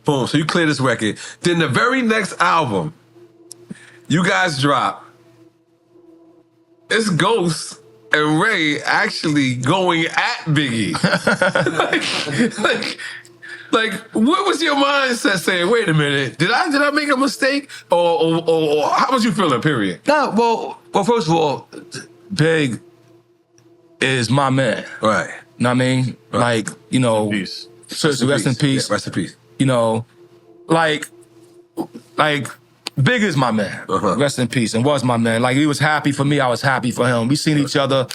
Boom. So you clear this record. Then the very next album, you guys drop. It's Ghost and Ray actually going at Biggie. like, what was your mindset saying? Wait a minute, did I make a mistake, or how was you feeling? Period. No, well, first of all, Big is my man. Right. Know what I mean? Right. Like, you know, Peace. Rest in peace. Yeah, rest in peace. You know, like Big is my man. Rest in peace, and was my man. Like, he was happy for me, I was happy for him. We seen each other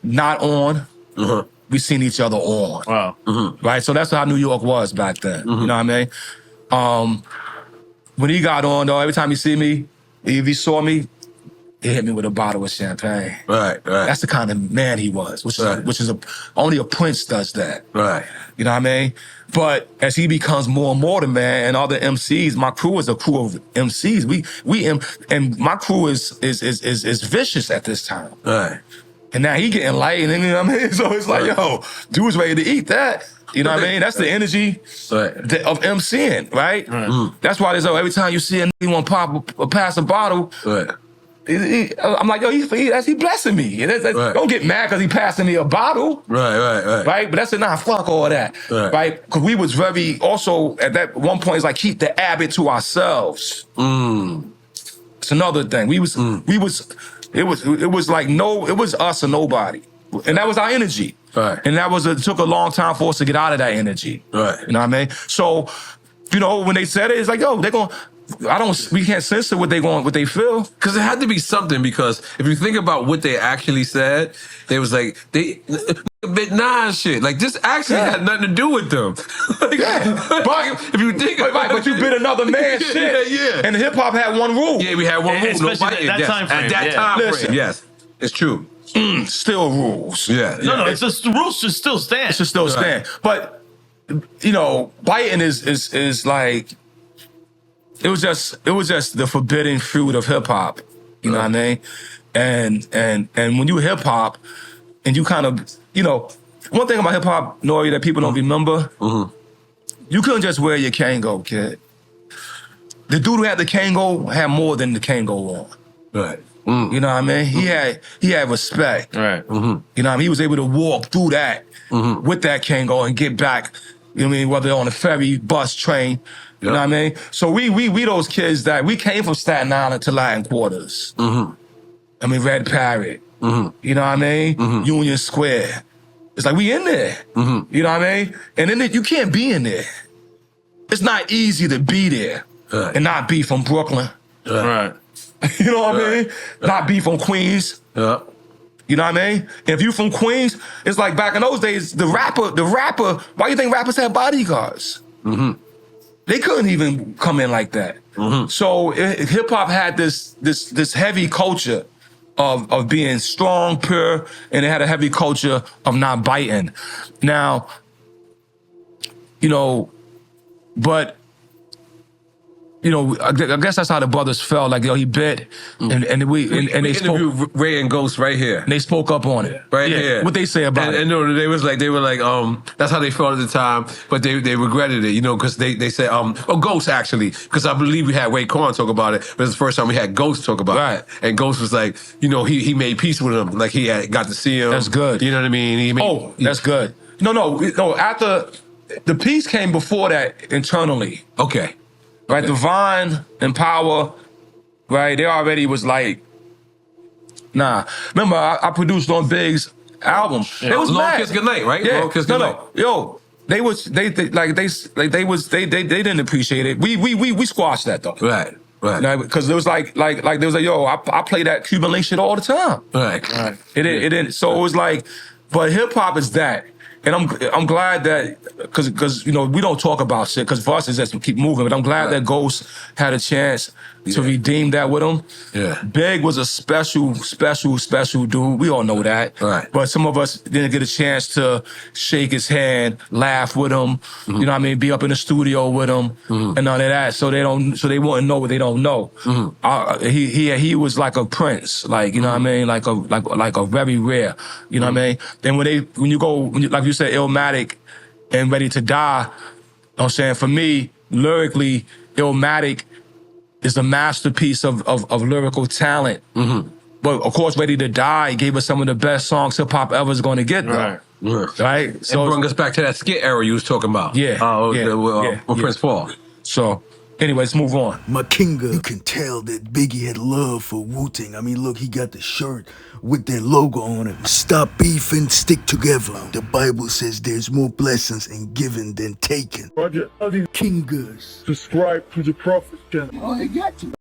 not on. We seen each other on. Wow. Right? So that's how New York was back then. You know what I mean? When he got on, though, every time he see me, if he saw me, he hit me with a bottle of champagne. Right. That's the kind of man he was, which is only a prince does that. Right. You know what I mean? But as he becomes more and more the man, and other MCs, my crew is a crew of MCs. And my crew is vicious at this time. Right. And now he getting light, and you know what I mean? So it's like, yo, dude's ready to eat that. You know what I mean? That's the energy of MCing, right? That's why there's every time you see a nigga want to pop or pass a bottle, I'm like, yo, he blessing me. Don't get mad because he passing me a bottle. Right? But that's it, nah, fuck all that. Right? Because we was very, also, at that one point, it's like, keep the habit to ourselves. It's another thing. It was us or nobody. And that was our energy. Right. And it took a long time for us to get out of that energy. Right. You know what I mean? So, you know, when they said it, it's like, yo, we can't censor what they feel. Because it had to be something, because if you think about what they actually said, they was like, bit nine shit. Like, this actually had nothing to do with them. But if you think but you bit another man's shit. Yeah. And hip hop had one rule. Yeah, we had one rule. No biting. At that time frame. At that time frame. Yes. It's true. Still rules. Yeah. No, it's just the rules should still stand. It should still stand. But, you know, biting is like, it was just the forbidden fruit of hip hop. You know what I mean? And when you hip hop and you kind of, you know, one thing about hip hop, Nori, that people don't remember, you couldn't just wear your Kango, kid. The dude who had the Kango had more than the Kango on. Right. You know what I mean? He had respect. Right. You know what I mean? He was able to walk through that with that Kango and get back, you know what I mean, whether on a ferry, bus, train, you know what I mean? So we those kids that, we came from Staten Island to Latin Quarters. I mean, Red Parrot, you know what I mean? Union Square. It's like, we in there, you know what I mean? And then you can't be in there. It's not easy to be there and not be from Brooklyn. Right. You know what I mean? Not be from Queens. Yeah. You know what I mean? If you from Queens, it's like back in those days, the rapper, why you think rappers had bodyguards? They couldn't even come in like that. So hip hop had this heavy culture of being strong, pure, and it had a heavy culture of not biting. Now, you know, but, you know, I guess that's how the brothers felt. Like, yo, he bit, and they interviewed Ray and Ghost right here. And they spoke up on it. Right here. What they say about it. And no, they were like, that's how they felt at the time, but they regretted it, you know, because they said, Ghost actually, because I believe we had Raekwon talk about it, but it's the first time we had Ghost talk about it. And Ghost was like, you know, he made peace with him, like he had got to see him. That's good. You know what I mean? That's good. No, after, the peace came before that internally. Okay. Right, Divine and Power, right, they already was like, nah. Remember, I produced on Big's album. Yeah. They was Long mad. Kiss Goodnight, right? Yeah. Long Kiss Goodnight. Yo, they didn't appreciate it. We squashed that though. Right. Because it was like they was like, yo, I play that Cuban link shit all the time. Right. It didn't. So it was like, but hip hop is that. And I'm glad that, because you know, we don't talk about shit, because for us it's just to keep moving, but I'm glad that Ghost had a chance to redeem that with him. Yeah. Big was a special dude. We all know that. Right. But some of us didn't get a chance to shake his hand, laugh with him, you know what I mean, be up in the studio with him, and none of that. So they wouldn't know what they don't know. He was like a prince, like, you know what I mean, like a very rare, you know what I mean? Then when you like you said, Illmatic and Ready to Die, you know what I'm saying, for me, lyrically, Illmatic is a masterpiece of lyrical talent. But of course, Ready to Die gave us some of the best songs hip hop ever is going to get. Though. Right. So it brings us back to that skit era you was talking about. With Prince Paul. So, anyway, let's move on. Makinga, you can tell that Biggie had love for Wu-Tang. I mean, look, he got the shirt with their logo on it. Stop beefing, stick together. The Bible says there's more blessings in giving than taking. Roger, Kingas. Subscribe to the Prophet channel. Oh, I got you.